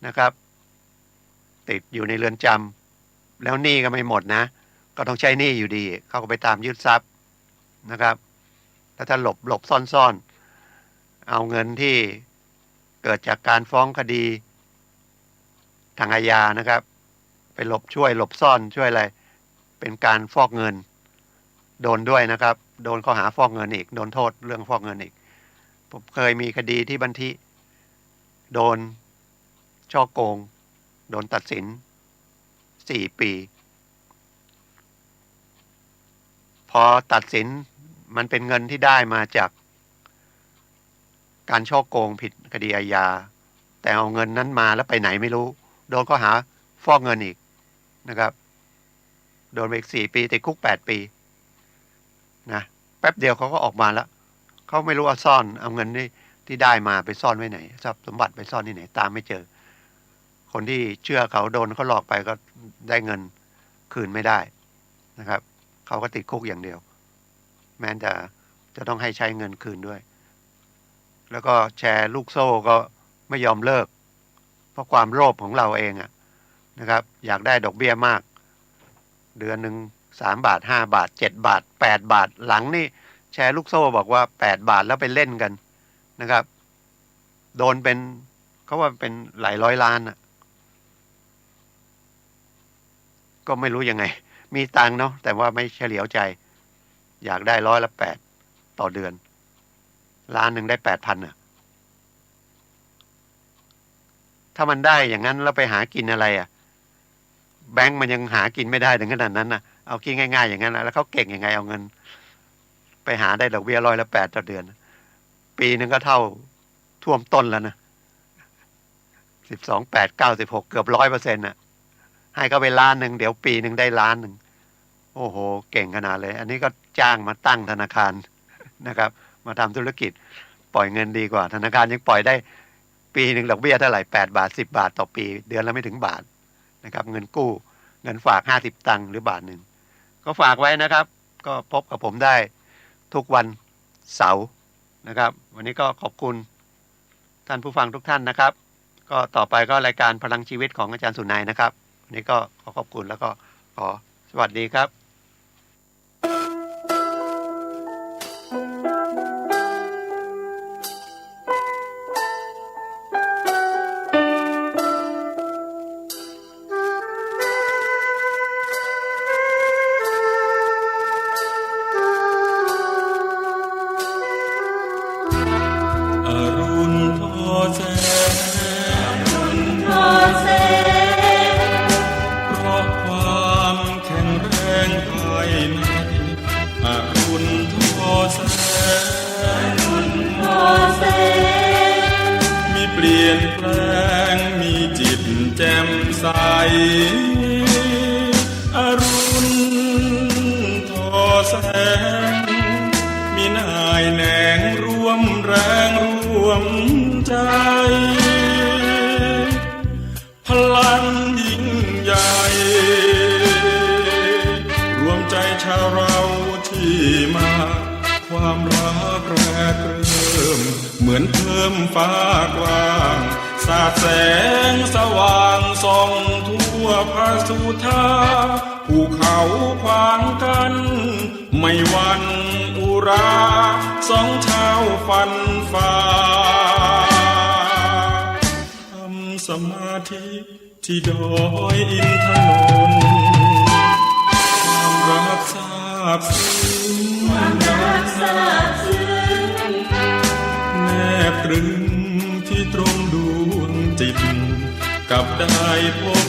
นะครับติดอยู่ในเรือนจำแล้วหนี้ก็ไม่หมดนะก็ต้องใช้หนี้อยู่ดีเขาก็ไปตามยึดทรัพย์นะครับแล้วถ้าหลบซ่อนเอาเงินที่เกิดจากการฟ้องคดีทางอาญานะครับไปหลบซ่อนช่วยอะไรเป็นการฟอกเงินโดนด้วยนะครับโดนข้อหาฟอกเงินอีกโดนโทษเรื่องฟอกเงินอีกผมเคยมีคดีที่บันทิโดนฉ้อโกงโดนตัดสิน4 ปีพอตัดสินมันเป็นเงินที่ได้มาจากการฉ้อโกงผิดคดีอาญาแต่เอาเงินนั้นมาแล้วไปไหนไม่รู้โดนข้อหาฟอกเงินอีกนะครับโดนไปอีก4 ปีติดคุก8 ปีนะ ป๊บเดียวเขาก็ออกมาแล้วเขาไม่รู้เอาซ่อนเอาเงินที่ได้มาไปซ่อนไว้ไหนทรัพย์สมบัติไปซ่อนที่ไหนตามไม่เจอคนที่เชื่อเขาโดนเขาหลอกไปก็ได้เงินคืนไม่ได้นะครับเขาก็ติดคุกอย่างเดียวแม้จะต้องให้ใช้เงินคืนด้วยแล้วก็แชร์ลูกโซ่ก็ไม่ยอมเลิกเพราะความโลภของเราเองนะครับอยากได้ดอกเบี้ยมากเดือนหนึ่ง3 บาท5 บาท7 บาท8 บาทหลังนี่แชร์ลูกโซ่บอกว่า8 บาทแล้วไปเล่นกันนะครับโดนเป็นเขาว่าเป็นหลายร้อยล้านก็ไม่รู้ยังไงมีตังค์เนาะแต่ว่าไม่เฉลียวใจอยากได้8%ต่อเดือนล้านหนึ่งได้8,000ถ้ามันได้อย่างนั้นแล้วไปหากินอะไรแบงก์มันยังหากินไม่ได้ถึงขนาดนั้นเอาคิดง่ายๆอย่างนั้นแล้วเขาเก่งยังไงเอาเงินไปหาได้ดอกเบี้ย8%ต่อเดือนปีนึงก็เท่าท่วมต้นแล้วนะ12 8 9 16เกือบ100%ให้เขาไปล้านหนึ่งเดี๋ยวปีหนึ่งได้ล้านหนึ่งโอ้โหเก่งขนาดเลยอันนี้ก็จ้างมาตั้งธนาคารนะครับมาทำธุรกิจปล่อยเงินดีกว่าธนาคารยังปล่อยได้ปีหนึ่งดอกเบี้ยเท่าไหร่8 บาท10 บาทต่อปีเดือนละไม่ถึงบาทนะครับเงินกู้เงินฝาก50 ตังค์หรือบาทหนึ่งก็ฝากไว้นะครับก็พบกับผมได้ทุกวันเสาร์นะครับวันนี้ก็ขอบคุณท่านผู้ฟังทุกท่านนะครับก็ต่อไปก็รายการพลังชีวิตของอาจารย์สุนัยนะครับวันนี้ก็ขอขอบคุณแล้วก็ขอสวัสดีครับเปลี่ยนแปลงมีจิตแจ่มใสอรุณทอแสงมีนายแหนงร่วมแรงร่วมใจพลังยิ่งใหญ่รวมใจชาวเราที่มาความรักแรกเริ่มเหมือนเพิ่มฟ้ากว้างสาดแสงสว่างส่องทั่วภาสุธาภูเขาขวางกันไม่หวั่นอุราสองชาวฟันฝ่าทำสมาธิที่ดอยอินทนนท์ความรักซาบซึ้งแนบตรึงที่ตรงดวงจิตกับได้พบ